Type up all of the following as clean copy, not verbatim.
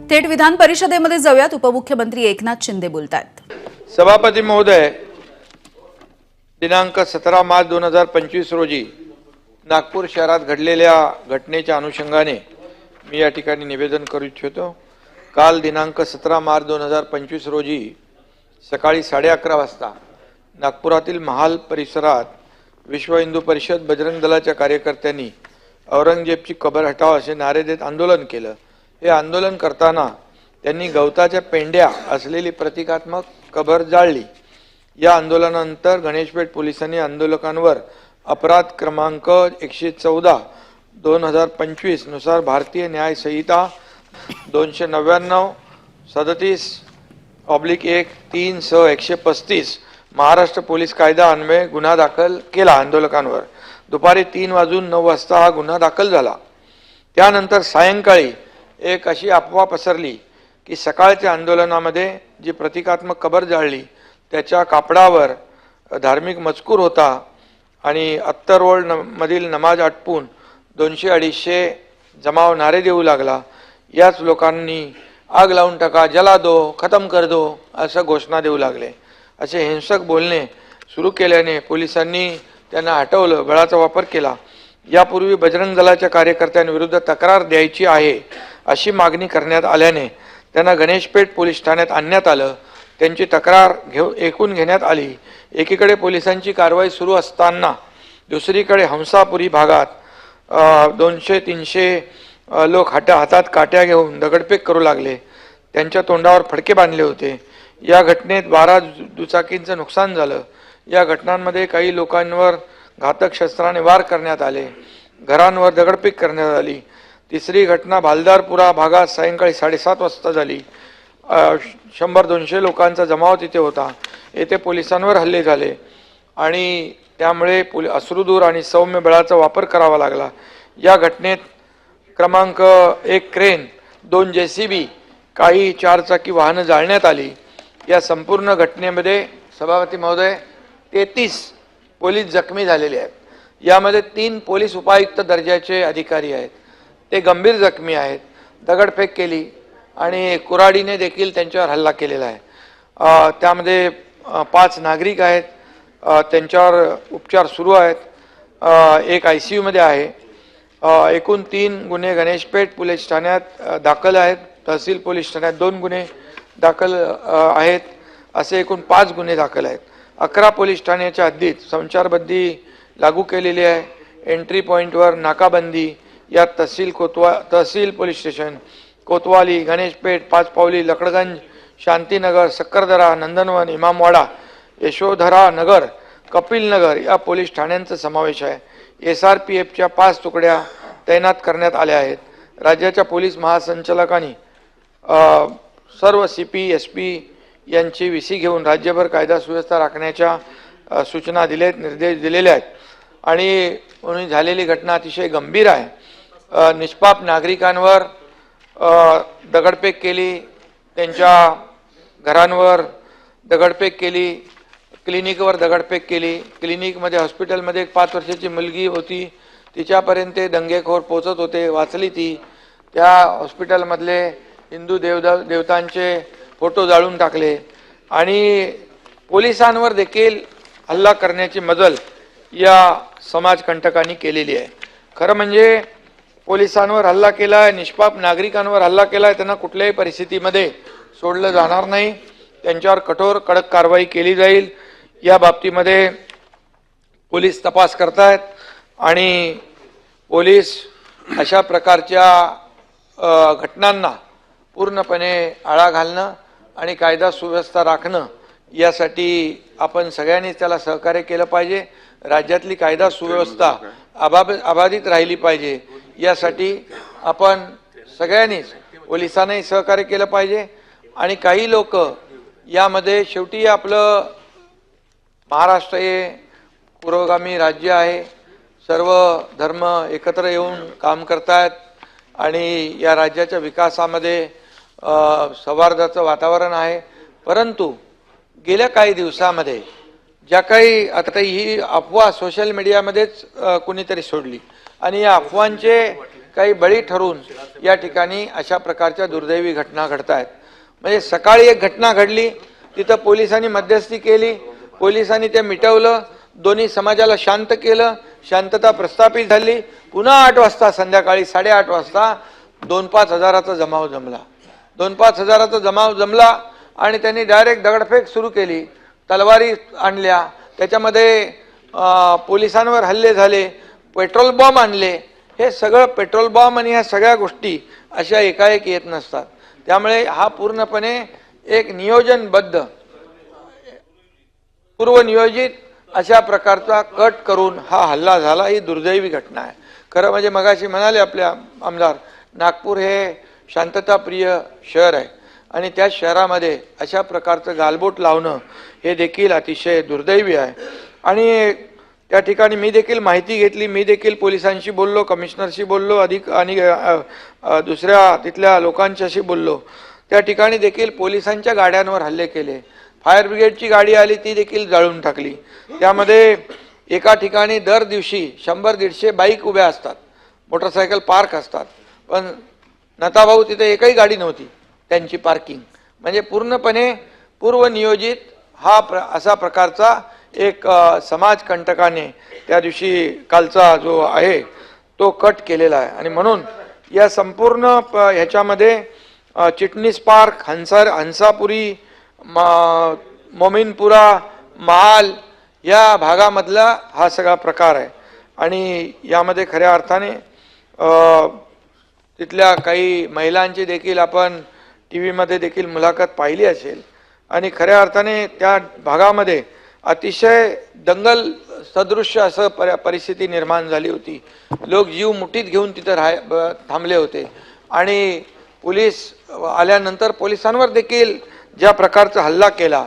थेट विधान परिषदेमध्ये जाऊयात. उपमुख्यमंत्री एकनाथ शिंदे बोलतात. सभापती महोदय, दिनांक 17 मार्च 2025 रोजी नागपूर शहरात घडलेल्या घटनेच्या अनुषंगाने मी या ठिकाणी निवेदन करू इच्छितो. काल दिनांक 17 मार्च 2025 रोजी सकाळी 11:30 वाजता नागपुरातील महाल परिसरात विश्व हिंदू परिषद बजरंग दलाच्या कार्यकर्त्यांनी औरंगजेबची कबर हटाव असे नारे देत आंदोलन केलं. हे आंदोलन करताना त्यांनी गवताच्या पेंड्या असलेली प्रतिकात्मक कबर जाळली. या आंदोलनानंतर गणेशपेठ पोलिसांनी आंदोलकांवर अपराध क्रमांक 114/2025 नुसार भारतीय न्याय संहिता 299 37/1 3 सह 135 महाराष्ट्र पोलीस कायदा अन्वये गुन्हा दाखल केला. आंदोलकांवर दुपारी 3:09 वाजता हा गुन्हा दाखल झाला. त्यानंतर सायंकाळी एक अशी अफवा पसरली की सकाळच्या आंदोलनामध्ये जी प्रतिकात्मक कबर जाळली त्याच्या कापडावर धार्मिक मजकूर होता आणि अत्तर मधील नमाज आटपून 200-250 जमाव नारे देऊ लागला. याच लोकांनी आग लावून टाका, जला दो, खतम कर दो असं घोषणा देऊ लागले. असे हिंसक बोलणे सुरू केल्याने पोलिसांनी त्यांना हटवलं, बळाचा वापर केला. यापूर्वी बजरंग दलाच्या कार्यकर्त्यांविरुद्ध तक्रार द्यायची आहे अशी मागणी करण्यात आल्याने त्यांना गणेशपेठ पोलीस ठाण्यात आणण्यात आलं. त्यांची तक्रार ऐकून घेण्यात आली. एकीकडे पोलिसांची कारवाई सुरू असताना दुसरीकडे हंसापुरी भागात 200-300 लोक हातात काट्या घेऊन दगडफेक करू लागले. त्यांच्या तोंडावर फडके बांधले होते. या घटनेत 12 दुचाकींचं नुकसान झालं. या घटनांमध्ये काही लोकांवर घातक शस्त्राने वार करण्यात आले. घरांवर दगडफेक करण्यात आली. तिसरी घटना भालदारपुरा भागात सायंकाळी 7:30 वाजता झाली. 100-200 लोकांचा जमाव तिथे होता. येथे पोलिसांवर हल्ले झाले आणि त्यामुळे अश्रुधूर आणि सौम्य बळाचा वापर करावा लागला. या घटनेत क्रमांक 1 क्रेन, 2 JCB, काही 4 चाकी वाहनं जाळण्यात आली. या संपूर्ण घटनेमध्ये सभापती महोदय 33 पोलीस जखमी झालेले आहेत. यामध्ये 3 पोलीस उपायुक्त दर्जाचे अधिकारी आहेत, ते गंभीर जखमी आहेत. दगडफेक केली आणि कुऱ्हाडीने देखील त्यांच्यावर हल्ला केलेला आहे. त्यामध्ये 5 नागरिक आहेत, त्यांच्यावर उपचार सुरू आहेत. एक ICU मध्ये आहे. एकूण 3 गुन्हे गणेशपेठ पोलीस ठाण्यात दाखल आहेत. तहसील पोलीस ठाण्यात 2 गुन्हे दाखल आहेत. असे एकूण 5 गुन्हे दाखल आहेत. 11 पोलीस ठाण्याच्या हद्दीत संचारबंदी लागू केलेली आहे. एंट्री पॉईंटवर नाकाबंदी. यात तहसील पोलीस स्टेशन, कोतवाली, गणेशपेठ, पाचपावली, लकडगंज, शांतीनगर, सक्करदरा, नंदनवन, इमामवाडा, यशोधरा नगर, कपिल नगर या पोलीस ठाण्यांचा समावेश आहे. SRPFच्या 5 तुकड्या तैनात करण्यात आल्या आहेत. राज्याच्या पोलीस महासंचालकांनी सर्व CP SP यांची VC घेऊन राज्यभर कायदा सुव्यवस्था राखण्याच्या सूचना निर्देश दिलेले आहेत. आणि झालेली घटना अतिशय गंभीर आहे. निष्पाप नागरिकांवर दगडफेक केली, त्यांच्या घरांवर दगडफेक केली, क्लिनिकवर दगडफेक केली. क्लिनिकमध्ये हॉस्पिटलमध्ये एक 5 वर्षाची मुलगी होती, तिच्यापर्यंत दंगेखोर पोचत होते, वाचली ती. त्या हॉस्पिटलमधले हिंदू देवतांचे फोटो जाळून टाकले आणि पोलिसांवर देखील हल्ला करण्याची मजल या समाजकंटकांनी केलेली आहे. खरं म्हणजे पोलिसांवर हल्ला केला आहे, निष्पाप नागरिकांवर हल्ला केला आहे, त्यांना कुठल्याही परिस्थितीमध्ये सोडलं जाणार नाही. त्यांच्यावर कठोर कडक कारवाई केली जाईल. या बाबतीमध्ये पोलीस तपास करतायत आणि पोलीस अशा प्रकारच्या घटनांना पूर्णपणे आळा घालणं आणि कायदा सुव्यवस्था राखणं यासाठी आपण सगळ्यांनीच त्याला सहकार्य केलं पाहिजे. राज्यातली कायदा सुव्यवस्था अबाधित राहिली पाहिजे यासाठी आपण सगळ्यांनीच पोलिसांनाही सहकार्य केलं पाहिजे. आणि काही लोक यामध्ये शेवटी आपलं महाराष्ट्र हे पुरोगामी राज्य आहे, सर्व धर्म एकत्र येऊन काम करतायत आणि या राज्याच्या विकासामध्ये सौहार्दाचं वातावरण आहे. परंतु गेल्या काही दिवसामध्ये ज्या काही आता ही अफवा सोशल मीडियामध्येच कोणीतरी सोडली आणि या अफवांचे काही बळी ठरून या ठिकाणी अशा प्रकारच्या दुर्दैवी घटना घडत आहेत. म्हणजे सकाळी एक घटना घडली, तिथं पोलिसांनी मध्यस्थी केली, पोलिसांनी ते मिटवलं, दोन्ही समाजाला शांत केलं, शांतता प्रस्थापित झाली. पुन्हा 8 वाजता संध्याकाळी 8:30 वाजता 2-5 हजाराचा जमाव जमला. 2-5 हजाराचा जमाव जमला आणि त्यांनी डायरेक्ट दगडफेक सुरू केली, तलवारी आणल्या, त्याच्यामध्ये पोलिसांवर हल्ले झाले, पेट्रोल बॉम्ब आणले. हे सगळं पेट्रोल बॉम्ब आणि ह्या सगळ्या गोष्टी अशा एकाएक येत नसतात. त्यामुळे हा पूर्णपणे एक नियोजनबद्ध पूर्वनियोजित अशा प्रकारचा कट करून हा हल्ला झाला. ही दुर्दैवी घटना आहे. खरं म्हणजे मगाशी म्हणाले आपल्या आमदार, नागपूर हे शांतताप्रिय शहर आहे आणि त्या शहरामध्ये अशा प्रकारचं गालबोट लावणं हे देखील अतिशय दुर्दैवी आहे. आणि त्या ठिकाणी मी देखील माहिती घेतली, मी देखील पोलिसांशी बोललो, कमिशनरशी बोललो, अधिक आणि दुसऱ्या तिथल्या लोकांच्याशी बोललो. त्या ठिकाणी देखील पोलिसांच्या गाड्यांवर हल्ले केले. फायर ब्रिगेडची गाडी आली, ती देखील जाळून टाकली. त्यामध्ये एका ठिकाणी दर दिवशी 100-150 बाईक उभ्या असतात, मोटरसायकल पार्क असतात, पण नताभाऊ तिथे एकही गाडी नव्हती त्यांची पार्किंग. म्हणजे पूर्णपणे पूर्वनियोजित हा असा प्रकारचा एक समाजकंटकाने त्या दिवशी कालचा जो आहे तो कट केलेला आहे. आणि म्हणून या संपूर्ण ह्याच्यामध्ये चिटणीस पार्क, हंसापुरी, मोमीनपुरा, महाल या भागामधला हा सगळा प्रकार आहे. आणि यामध्ये खऱ्या अर्थाने तिथल्या काही महिलांची देखील आपण TV-मध्ये देखील मुलाखत पाहिली असेल. आणि खऱ्या अर्थाने त्या भागामध्ये अतिशय दंगल सदृश्य असं परिस्थिती निर्माण झाली होती. लोक जीव मुठीत घेऊन तिथं थांबले होते. आणि पोलीस आल्यानंतर पोलिसांवर देखील ज्या प्रकारचा हल्ला केला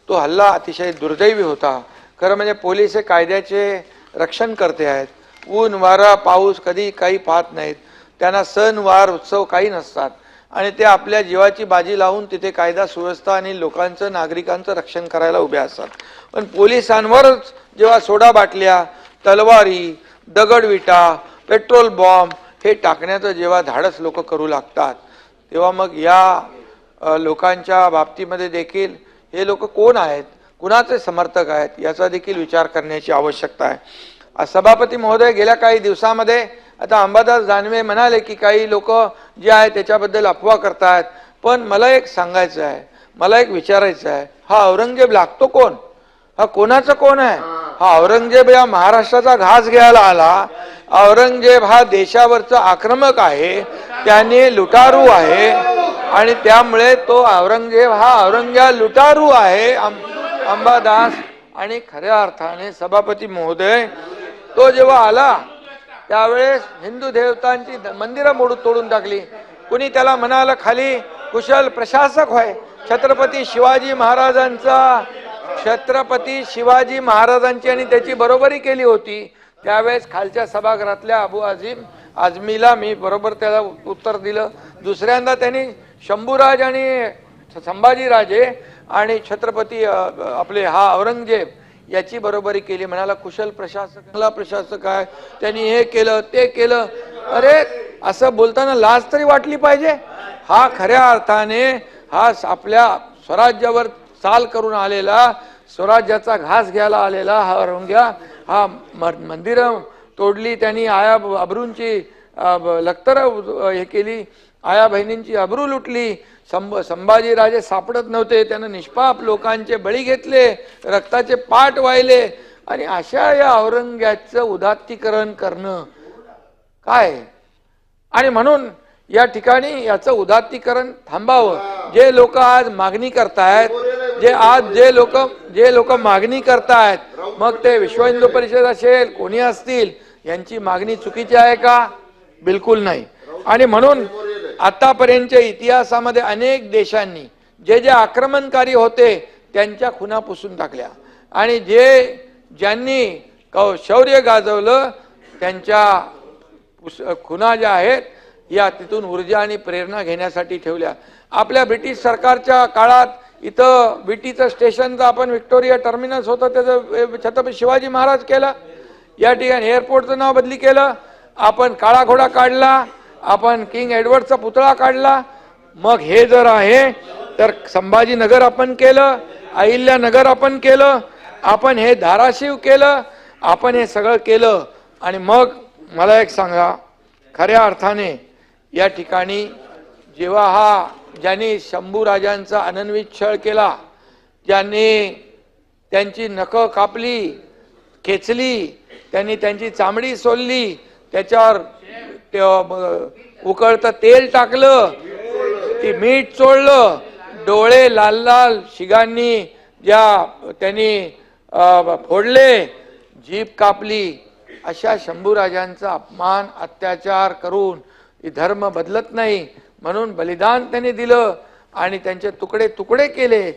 तो हल्ला अतिशय दुर्दैवी होता. खरं म्हणजे पोलीस हे कायद्याचे रक्षण करते आहेत. ऊन वारा पाऊस कधी काही पाहत नाहीत. त्यांना सण वार उत्सव काही नसतात आणि ते आपल्या जीवाची बाजी लावून तिथे कायदा सुव्यवस्था आणि लोकांचं नागरिकांचं रक्षण करायला उभे असतात. पण पोलिसांवरच जेव्हा सोडा बाटल्या, तलवारी, दगडविटा, पेट्रोल बॉम्ब हे टाकण्याचं जेव्हा धाडस लोक करू लागतात, तेव्हा मग या लोकांच्या बाबतीमध्ये देखील हे लोक कोण आहेत, कुणाचे समर्थक आहेत याचा देखील विचार करण्याची आवश्यकता आहे. सभापती महोदय, गेल्या काही दिवसामध्ये आता अंबादास दानवे म्हणाले की काही लोक जे आहेत त्याच्याबद्दल अफवा करतात. पण मला एक सांगायचं आहे, मला एक विचारायचं आहे, हा औरंगजेब लागतो कोण? हा कोणाचा कोण आहे? हा औरंगजेब या महाराष्ट्राचा घास घ्यायला आला. औरंगजेब हा देशावरचा आक्रमक आहे, त्याने लुटारू आहे आणि त्यामुळे तो औरंगजेब हा औरंग्या लुटारू आहे अंबादास. आणि खऱ्या अर्थाने सभापती महोदय, तो जेव्हा आला त्यावेळेस हिंदू देवतांची मंदिरं तोडून टाकली. कुणी त्याला म्हणालं खाली कुशल प्रशासक होय. छत्रपती शिवाजी महाराजांची आणि त्याची बरोबरी केली होती. त्यावेळेस खालच्या सभागृहातल्या अबू आझमीला मी बरोबर त्याला उत्तर दिलं. दुसऱ्यांदा त्यांनी शंभूराज आणि संभाजीराजे आणि छत्रपती आपले हा औरंगजेब याची बरोबरी केली. म्हणाला कुशल प्रशासक आहे, त्यांनी हे केलं ते केलं. अरे असं बोलताना लाज तरी वाटली पाहिजे. हा खऱ्या अर्थाने हा आपल्या स्वराज्यावर चाल करून आलेला, स्वराज्याचा घास घ्यायला आलेला हा औरंग्या हा मंदिर तोडली, त्यांनी आया अब्रूंची लखतर हे केली, आया बहिणींची अब्रू लुटली. संभाजीराजे सापडत नव्हते, त्यानं निष्पाप लोकांचे बळी घेतले, रक्ताचे पाट वाहिले. आणि अशा या औरंग्याचं उदात्तीकरण करणं काय? आणि म्हणून या ठिकाणी याचं उदात्तीकरण थांबावं. जे लोक आज मागणी करतायत, जे लोक मागणी करतायत, मग ते विश्व हिंदू परिषद असेल कोणी असतील, यांची मागणी चुकीची आहे का? बिलकुल नाही. आणि म्हणून आतापर्यंतच्या इतिहासामध्ये अनेक देशांनी जे आक्रमणकारी होते त्यांच्या खुणा पुसून टाकल्या आणि ज्यांनी शौर्य गाजवलं त्यांच्या खुणा ज्या आहेत या तिथून ऊर्जा आणि प्रेरणा घेण्यासाठी ठेवल्या. आपल्या ब्रिटिश सरकारच्या काळात इथं विटीचं स्टेशनचं आपण व्हिक्टोरिया टर्मिनस होतं त्याचं छत्रपती शिवाजी महाराज केलं. या ठिकाणी एअरपोर्टचं नाव बदली केलं आपण काळा घोडा काढला, आपण किंग एडवर्डचा पुतळा काढला. मग हे जर आहे तर संभाजीनगर आपण केलं, अहिल्यानगर आपण केलं, आपण हे धाराशिव केलं, आपण हे सगळं केलं. आणि मग मला एक सांगा, खऱ्या अर्थाने या ठिकाणी जेव्हा ज्यांनी शंभू राजांचा अनन्वित छळ केला, ज्यांनी त्यांची नखं कापली, खेचली, त्यांनी त्यांची चामडी सोलली, त्याच्यावर उकळतं तेल टाकलं, ती मीठ चोळलं, डोळे लाल लाल शिगांनी ज्या त्यांनी फोडले, जीभ कापली, अशा शंभूराजांचा अपमान अत्याचार करून धर्म बदलत नाही म्हणून बलिदान त्यांनी दिलं आणि त्यांचे तुकडे तुकडे केले.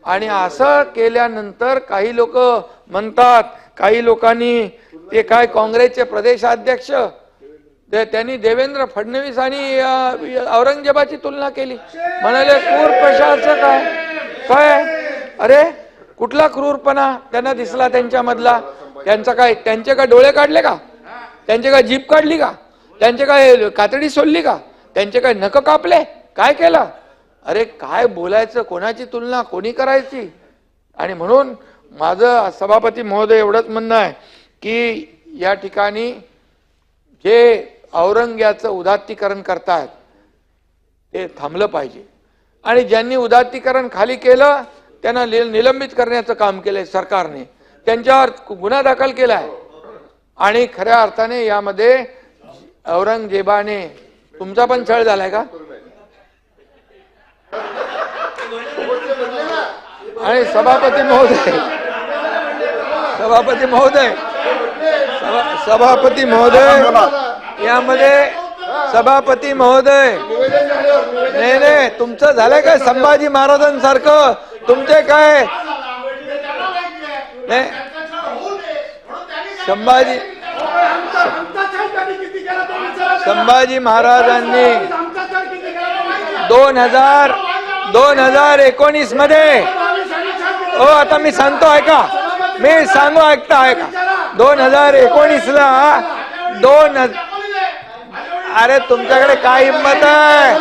आणि असं केल्यानंतर काही लोक म्हणतात, काही लोकांनी ते काय काँग्रेसचे प्रदेशाध्यक्ष त्यांनी देवेंद्र फडणवीस आणि औरंगजेबाची तुलना केली, म्हणाले क्रूर प्रशासक काय. अरे कुठला क्रूरपणा त्यांना दिसला त्यांच्यामधला? त्यांचे काय डोळे काढले का? त्यांचे काय जीभ काढली का? त्यांचे काय कातडी सोडली का? त्यांचे काय नख कापले? काय केलं? अरे काय बोलायचं, कोणाची तुलना कोणी करायची? आणि म्हणून माझं सभापती महोदय एवढंच म्हणणं आहे की या ठिकाणी जे औरंग्याचं उदात्तीकरण करतायत ते थांबलं पाहिजे. आणि ज्यांनी उदात्तीकरण खाली केलं त्यांना निलंबित करण्याचं काम केलंय सरकारने, त्यांच्यावर गुन्हा दाखल केलाय. आणि खऱ्या अर्थाने यामध्ये औरंगजेबाने तुमचा पण छळ झालाय का? आणि सभापती महोदय यामध्ये सभापती महोदय नाही तुमचं झालंय काय संभाजी महाराजांसारखं? तुमचे काय नाही संभाजी महाराजांनी 2019 मध्ये आता मी सांगतो ऐका, मी सांगू ऐकता 2019 ला अरे तुमच्याकडे काय हिंमत आहे?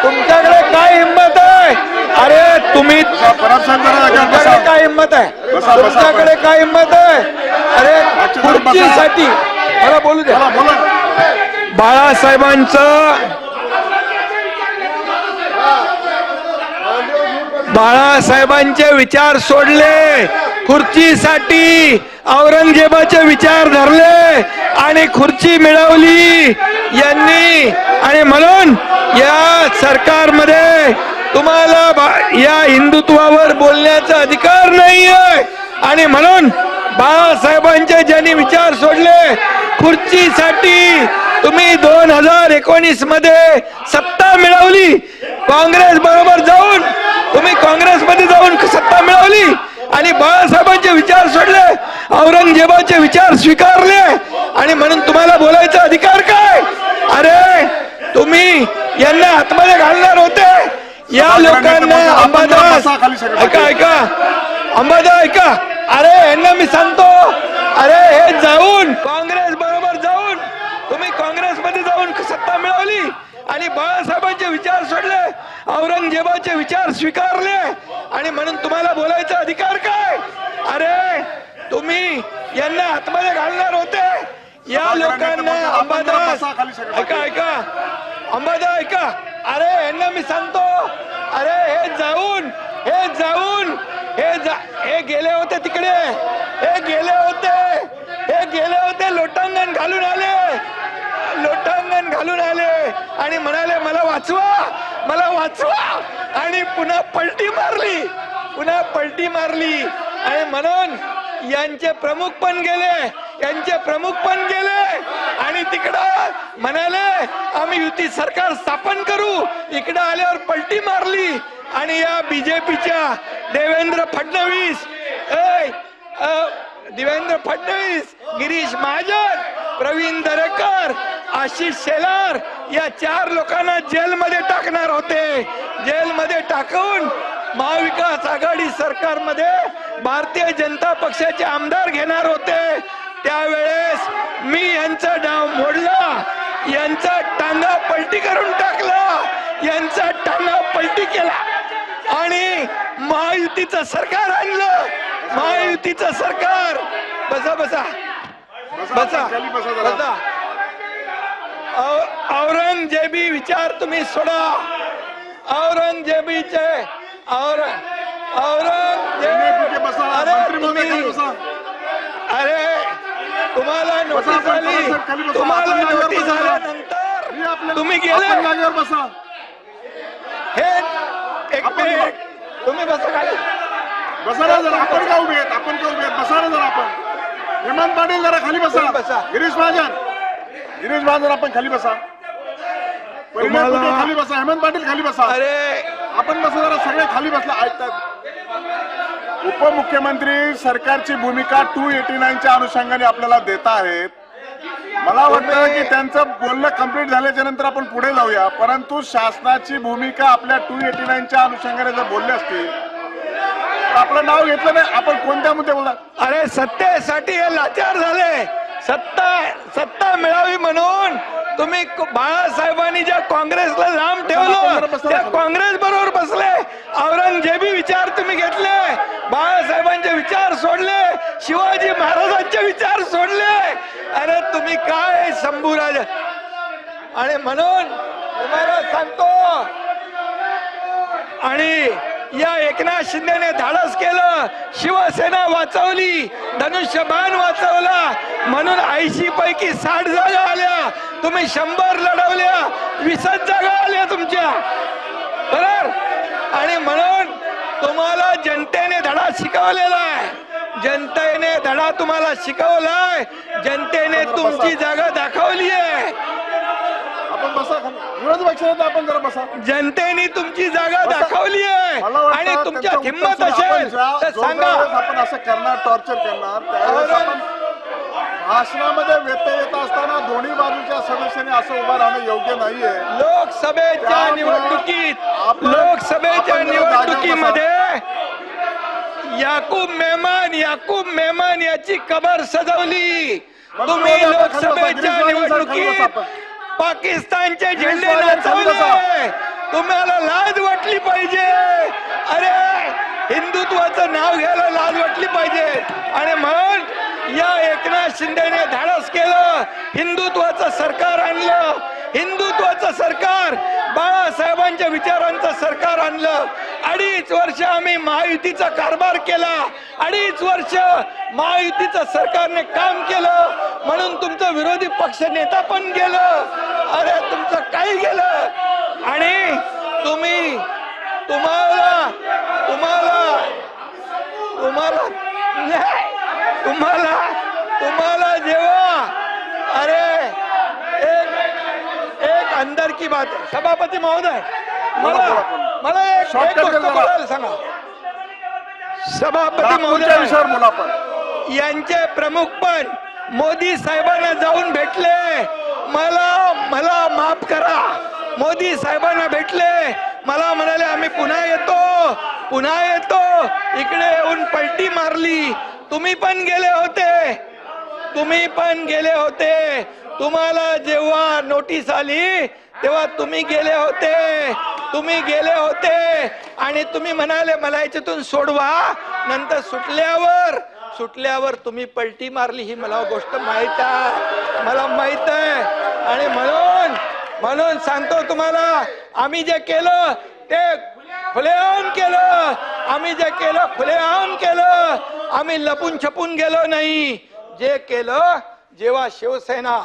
तुमच्याकडे काय हिंमत आहे? अरे तुमच्याकडे काय हिंमत आहे? तुमच्याकडे काय हिंमत आहे? अरे खुर्चीसाठी मला बोलू द्या. बाळासाहेबांचे विचार सोडले, खुर्चीसाठी औरंगजेबाचे विचार धरले आणि खुर्ची मिळवली यांनी. आणि म्हणून या सरकारमध्ये तुम्हाला या हिंदुत्वावर बोलण्याचा अधिकार नाहीये. आणि म्हणून बाळासाहेबांचे ज्यांनी विचार सोडले, खुर्चीसाठी तुम्ही 2019 मध्ये सत्ता मिळवली, काँग्रेस बरोबर जाऊन तुम्ही काँग्रेसमध्ये जाऊन सत्ता मिळवली आणि बाळासाहेबांचे विचार सोडले, औरंगजेबाचे विचार स्वीकारले. आणि म्हणून तुम्हाला बोलायचा अधिकार काय? अरे तुम्ही यांना आतमध्ये घालणार होते. या लोकांना अंबादास ऐका अंबादास ऐका, अरे यांना मी सांगतो, अरे हे जाऊन काँग्रेस बरोबर जाऊन तुम्ही काँग्रेसमध्ये जाऊन सत्ता मिळवली आणि बाळासाहेबांचे विचार सोडले, औरंगजेबाचे विचार स्वीकारले. आणि म्हणून तुम्हाला बोलायचा अधिकार काय? अरे तुम्ही यांना आतमध्ये घालणार होते. या लोकांना अंबादास ऐका अंबादास ऐका, अरे यांना मी सांगतो, अरे हे जाऊन हे गेले होते तिकडे, हे गेले होते लोटांगण घालून आले आणि म्हणाले मला वाचवा आणि पुन्हा पलटी मारली. आणि म्हणून यांचे प्रमुख पण गेले आणि तिकडं म्हणाले आम्ही युती सरकार स्थापन करू, इकडं आल्यावर पलटी मारली. आणि या बीजेपीच्या देवेंद्र फडणवीस, गिरीश महाजन, प्रवीण दरेकर, आशिष शेलार या 4 लोकांना जेलमध्ये टाकणार होते. जेलमध्ये टाकून महाविकास आघाडी सरकारमध्ये भारतीय जनता पक्षाचे आमदार घेणार होते. त्यावेळेस मी यांचा डाव मोडला, यांचा टांगा पलटी करून टाकला, यांचा टांगा पलटी केला आणि महायुतीचं सरकार आणलं. महायुतीचं सरकार. बसा बसा बसा बसा. औरंगजेबी विचार तुम्ही सोडा. औरंगजेबीचे अरे तुम्हाला नोटीस आली, तुम्हाला नोटीस आल्यानंतर तुम्ही गेले. हे एक मिनिट तुम्ही बसा खाली. बसा ना जरा. आपण का उभे आहेत? आपण का उभे आहेत? बसा ना जरा. आपण हेमंत पाटील जरा खाली बसा. गिरीश महाजन आपण खाली बसा. खाली बसा. हेमंत पाटील खाली बसा. अरे आपण बसा जरा. सगळे खाली बसला. ऐकतात. उपमुख्यमंत्री सरकारची भूमिका 289च्या अनुषंगाने आपल्याला देत आहेत. मला वाटतं की त्यांचं बोलणं कंप्लीट झाल्याच्या नंतर आपण पुढे जाऊया. परंतु शासनाची भूमिका आपल्या 289च्या अनुषंगाने जर बोलले असतील तर आपलं नाव घेतलं नाही. आपण कोणत्या मुद्दे बोलतात? अरे सत्तेसाठी हे लाचार झाले. सत्ता मिळावी म्हणून तुम्ही बाळासाहेबांनी ज्या काँग्रेसला लांब ठेवलं त्या काँग्रेस बरोबर बसले. औरंगजेबी विचार तुम्ही घेतले, बाळासाहेबांचे विचार सोडले, शिवाजी महाराजांचे विचार सोडले. अरे तुम्ही काय शंभूराज. आणि म्हणून तुम्हाला सांगतो, आणि या एकनाथ शिंदेने धाडस केलं. शिवसेना वाचवली, धनुष्यबाण वाचवला म्हणून 80 पैकी 60 जागा आल्या. तुम्ही 100 लढवल्या, 20 जागा आल्या तुमच्या बरोबर. आणि म्हणून तुम्हाला जनतेने धडा शिकवलेला आहे. जनतेने धडा तुम्हाला शिकवलाय. जनतेने तुमची जागा दाखवली आहे. आपण बसा. विरोधी पक्षात आपण जरा बसा. जनतेने तुमची जागा दाखवली आहे. आणि तुमच्यात हिंमत असेल तर सांगा. आपण असं करणार, टॉर्चर करणार. त्यावेळेस आपण भाषणामध्ये व्यत्यय येत असताना दोन्ही बाजूच्या सदस्यांनी असं उभं राहणं योग्य नाहीये. लोकसभेच्या निवडणुकीमध्ये याकूब मेमन याची कबर सजवली. तुम्ही लोकसभेच्या निवडणुकीत पाकिस्तानचे झेंडे नाचवले. तुम्हाला लाज वाटली पाहिजे. अरे हिंदुत्वाचं नाव घ्यायला लाज वाटली पाहिजे. आणि म्हणून या एकनाथ शिंदेने धाडस केलं, हिंदुत्वाचं सरकार आणलं. हिंदुत्वाचं सरकार, बाळासाहेबांच्या विचारांचं सरकार आणलं. 2.5 वर्ष आम्ही महायुतीचा कारभार केला. 2.5 वर्ष महायुतीचं सरकारने काम केलं म्हणून तुमचं विरोधी पक्ष नेता पण गेलं. अरे तुमचं काही गेलं. आणि तुम्हाला जेव्हा अरे एक अंदर की बात आहे. सभापती महोदय, मला एक गोष्ट बोलायला सांगा. सभापती महोदय, यांचे प्रमुख पण मोदी साहेबांना जाऊन भेटले. मला माफ करा. मोदी साहेबांना भेटले, मला म्हणाले आम्ही पुन्हा येतो. इकडे येऊन पलटी मारली. तुम्ही पण गेले होते. तुम्हाला जेव्हा नोटीस आली तेव्हा तुम्ही गेले होते आणि तुम्ही म्हणाले मला याच्यातून सोडवा. नंतर सुटल्यावर तुम्ही पलटी मारली. ही मला गोष्ट माहित आहे. आणि म्हणून सांगतो तुम्हाला, आम्ही जे केलं ते खुलेआम केलं. आम्ही लपून छपून गेलो नाही. जे केलं, जेव्हा शिवसेना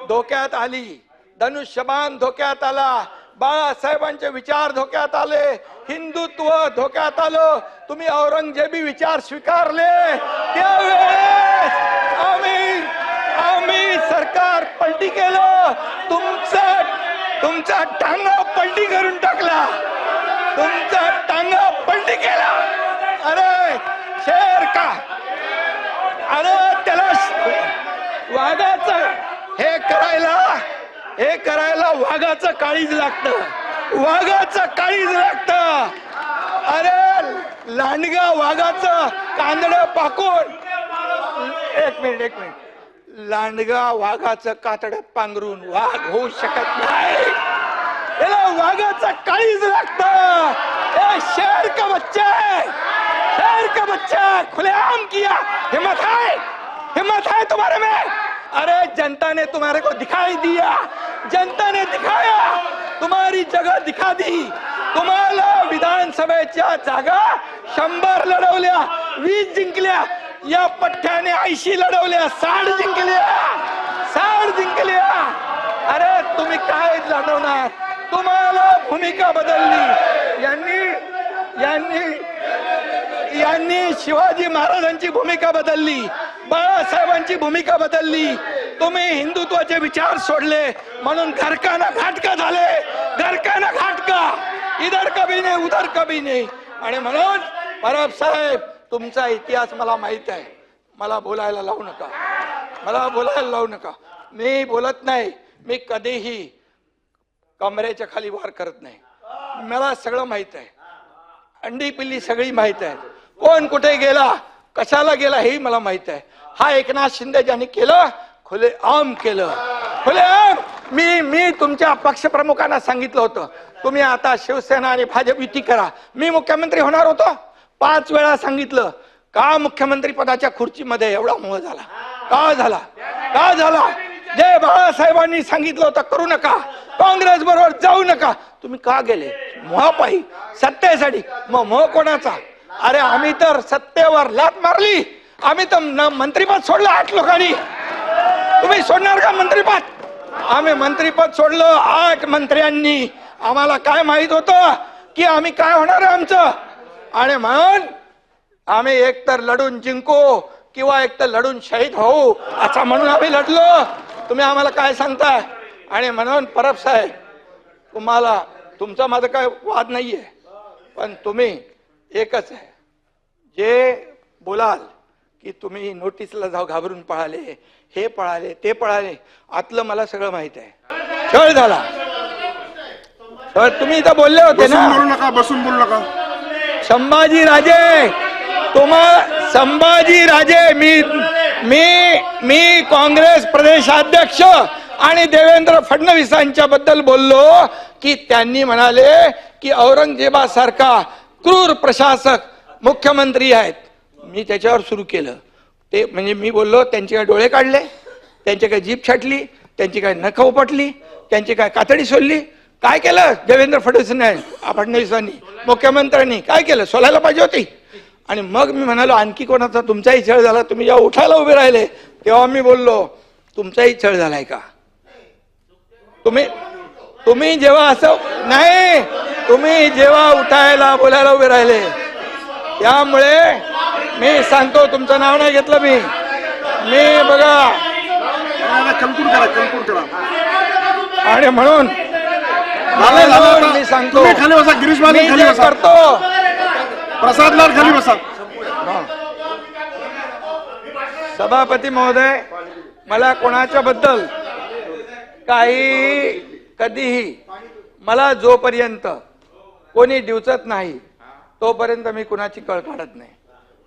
धोक्यात आली, धनुष्यबाण धोक्यात आला, बाळासाहेबांचे विचार धोक्यात आले, हिंदुत्व धोक्यात आलं, तुम्ही औरंगजेबी विचार स्वीकारले. त्यावेळेस आम्ही सरकार पलटी केलं. तुमचा टांगा पलटी करून टाकला. अरे शेर का. अरे त्याला वाघाचं हे करायला वाघाचं काळीज लागतं. अरे लांडगा वाघाचं कांदड पाकून. एक मिनिट लांडगा वाघाचं कातड्यात पांघरून वाघ होऊ शकत नाही. याला वाघाचं काळीज लागतं. शेर का बच्चा है, शेर का बच्चा खुलेआम किया. हिम्मत है तुम्हारे में. अरे जनता ने तुम्हारे को दिखाई दिया, जनता ने दिखाया, तुम्हारी जगह दिखा दी. तुम्हाला विधानसभेच्या जागा 100 लढवल्या, 20 जिंकल्या. या पठ्ठ्याने 80 लढवल्या, 60 जिंकल्या. अरे तुम्ही काय लढवणार? तुम्हाला भूमिका बदलली. यांनी शिवाजी महाराजांची भूमिका बदलली, बाळासाहेबांची भूमिका बदलली. तुम्ही हिंदुत्वाचे विचार सोडले म्हणून घरकाना घाटका झाले. घरकाना घाटका, इधर कभी नाही उधर कभी नाही. आणि म्हणून परब साहेब, तुमचा इतिहास मला माहित आहे. मला बोलायला लावू नका. मी बोलत नाही. मी कधीही कमरेच्या खाली वार करत नाही. मला सगळं माहित आहे. अंडी पिल्ली सगळी माहित आहे. कोण कुठे गेला, कशाला गेला हेही मला माहित आहे. हा एकनाथ शिंदे ज्यांनी केलं, खुलेआम केलं. खुलेआम. मी तुमच्या पक्षप्रमुखांना सांगितलं होतं, तुम्ही आता शिवसेना आणि भाजप युती करा. मी मुख्यमंत्री होणार होतो. 5 वेळा सांगितलं. का मुख्यमंत्री पदाच्या खुर्चीमध्ये एवढा मोह झाला? का झाला? जे बाळासाहेबांनी सांगितलं होतं करू नका, काँग्रेस बरोबर जाऊ नका, तुम्ही का गेले? मोहापायी, सत्तेसाठी. मग मोह कोणाचा? अरे आम्ही तर सत्तेवर लात मारली. आम्ही तर मंत्रीपद सोडलं 8 लोकांनी. तुम्ही सोडणार का मंत्रीपद? आम्ही मंत्रीपद सोडलं 8 मंत्र्यांनी. आम्हाला काय माहित होतं की आम्ही काय होणार आहे आमचं. आणि म्हणून आम्ही एकतर लढून जिंकू किंवा एकतर लढून शहीद होऊ, असं म्हणून आम्ही लढलो. तुम्ही आम्हाला काय सांगताय? आणि म्हणून परब साहेब, तुमचा माझा काय वाद नाहीये, पण तुम्ही एकच आहे, जे बोलाल की तुम्ही नोटीसला जाऊ घाबरून पळाले, हे पळाले, ते पळाले, आतलं मला सगळं माहित आहे. छळ झाला. तुम्ही इथं बोलले होते ना, बसून बोलू नका. संभाजीराजे, मी काँग्रेस प्रदेशाध्यक्ष आणि देवेंद्र फडणवीसांच्या बद्दल बोललो की त्यांनी म्हणाले की औरंगजेबासारखा क्रूर प्रशासक मुख्यमंत्री आहेत. मी त्याच्यावर सुरू केलं ते, म्हणजे मी बोललो त्यांचे काय डोळे काढले, त्यांची काय जीभ छाटली, त्यांची काय नख उपटली, त्यांची काय कातडी सोडली. काय केलं देवेंद्र फडणवीसांनी, मुख्यमंत्र्यांनी काय केलं? सोलायला पाहिजे होती. आणि मग मी म्हणालो आणखी कोणाचा तुमचाही छळ झाला. तुम्ही जेव्हा उठायला उभे राहिले तेव्हा मी बोललो तुमचाही छळ झालाय का? तुम्ही जेव्हा असं नाही, तुम्ही जेव्हा उठायला बोलायला उभे राहिले, त्यामुळे मी सांगतो, तुमचं नाव नाही घेतलं मी बघा. आणि म्हणून मी सांगतो, मी जे करतो. प्रसाद लाल खाली बसा. सभापती महोदय, मला कोणाच्या बद्दल काही कधीही, मला जोपर्यंत कोणी डिवचत नाही तोपर्यंत मी कुणाची कळ काढत नाही.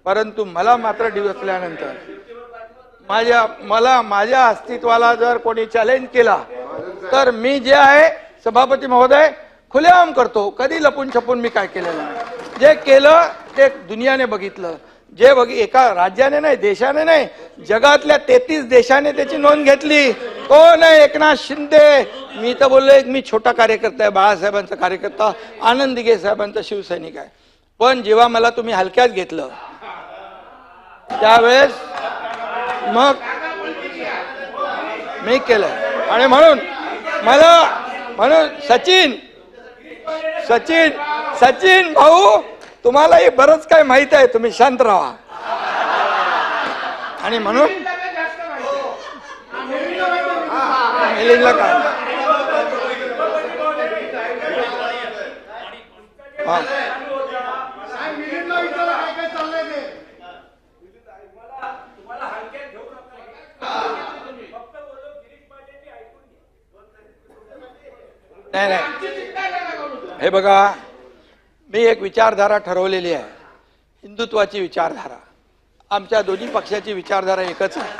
परंतु मला मात्र डिवचल्यानंतर माझ्या अस्तित्वाला जर कोणी चॅलेंज केला तर मी जे आहे सभापती महोदय खुलेआम करतो. कधी लपून छपून मी काय केलेलं नाही. जे केलं ते दुनियाने बघितलं. एका राज्याने नाही, देशाने नाही, जगातल्या 33 देशाने त्याची नोंद घेतली. कोण आहे? एकनाथ शिंदे. मी तर बोललो मी छोटा कार्यकर्ता आहे, बाळासाहेबांचा कार्यकर्ता, आनंद दिघे साहेबांचा शिवसैनिक आहे. पण जेव्हा मला तुम्ही हलक्यात घेतलं त्यावेळेस मग मी केलं. आणि म्हणून सचिन भाऊ, तुम्हालाही बरंच काय माहित आहे, तुम्ही शांत राहा. आणि म्हणून नाही, हे बघा, मी एक विचारधारा ठरवलेली आहे, हिंदुत्वाची विचारधारा. आमच्या दोन्ही पक्षाची विचारधारा एकच आहे.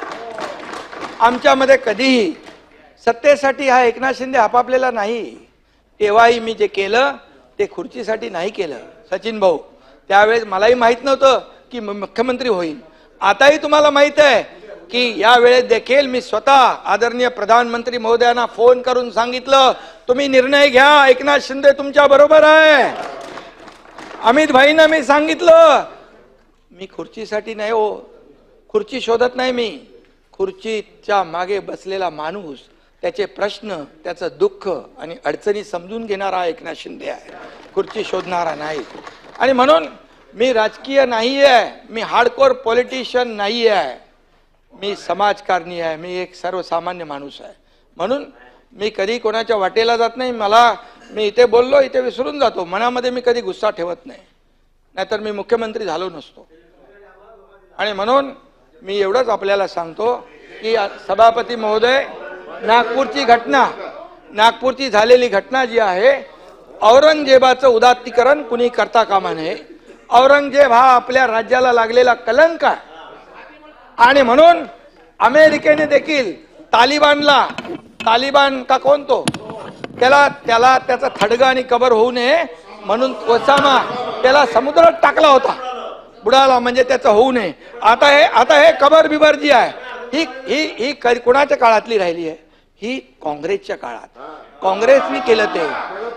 आमच्यामध्ये कधीही सत्तेसाठी हा एकनाथ शिंदे आपापलेला नाही. तेव्हाही मी जे केलं ते खुर्चीसाठी नाही केलं सचिन भाऊ. त्यावेळेस मलाही माहित नव्हतं की मुख्यमंत्री होईल. आताही तुम्हाला माहित आहे की या वेळेस देखील मी स्वतः आदरणीय प्रधानमंत्री महोदयांना फोन करून सांगितलं, तुम्ही निर्णय घ्या, एकनाथ शिंदे तुमच्या बरोबर आहे. अमित भाईंना मी सांगितलं, मी खुर्चीसाठी नाही हो, खुर्ची शोधत नाही मी. खुर्चीच्या मागे बसलेला माणूस, त्याचे प्रश्न, त्याचं दुःख आणि अडचणी समजून घेणारा एकनाथ शिंदे आहे, खुर्ची शोधणारा नाही. आणि म्हणून मी राजकीय नाही आहे, मी हार्डकोर पॉलिटिशियन नाही आहे, मी समाजकारणी आहे, मी एक सर्वसामान्य माणूस आहे. म्हणून मी कधी कोणाच्या वाटेला जात नाही. मी इथे बोललो, इथे विसरून जातो. मनामध्ये मी कधी गुस्सा ठेवत नाही, नाहीतर मी मुख्यमंत्री झालो नसतो. आणि म्हणून मी एवढंच आपल्याला सांगतो की सभापती महोदय, नागपूरची झालेली घटना जी आहे, औरंगजेबाचं उदात्तीकरण कुणी करता कामा नये. औरंगजेब हा आपल्या राज्याला लागलेला कलंक आहे. आणि म्हणून अमेरिकेने देखील तालिबान का कोण तो, त्याला त्याचा थडगा आणि कबर होऊ नये म्हणून ओसामा त्याला समुद्रात टाकला होता, बुडाला, म्हणजे त्याचं होऊ नये. आता हे कबर बिबर जी आहे ही कोणाच्या काळातली राहिली आहे? ही काँग्रेसच्या काळात. काँग्रेसने केलं,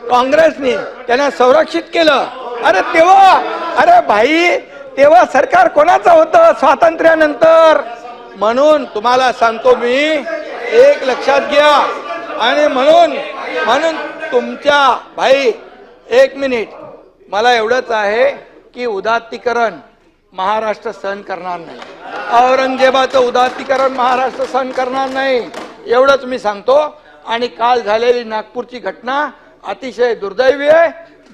काँग्रेसने त्यांना संरक्षित केलं. अरे भाई, तेव्हा सरकार कोणाचं होतं स्वातंत्र्यानंतर? म्हणून तुम्हाला सांगतो मी, एक लक्षात घ्या. आणि म्हणून तुमच्या भाई, एक मिनिट, मला एवढंच आहे की उदात्तीकरण महाराष्ट्र सहन करणार नाही. औरंगजेबाचं उदात्तीकरण महाराष्ट्र सहन करणार नाही, एवढंच मी सांगतो. आणि काल झालेली नागपूरची घटना अतिशय दुर्दैवी आहे.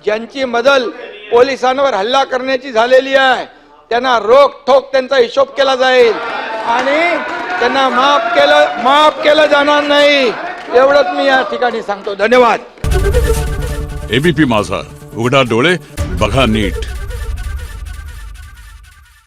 ज्यांची मदत पोलिसांवर हल्ला करण्याची झालेली आहे, त्यांना रोखोक त्यांचा हिशोब केला जाईल आणि त्यांना माफ केलं जाणार नाही, एवढंच मी या ठिकाणी सांगतो. धन्यवाद. एबीपी माझा, उघडा डोळे बघा नीट.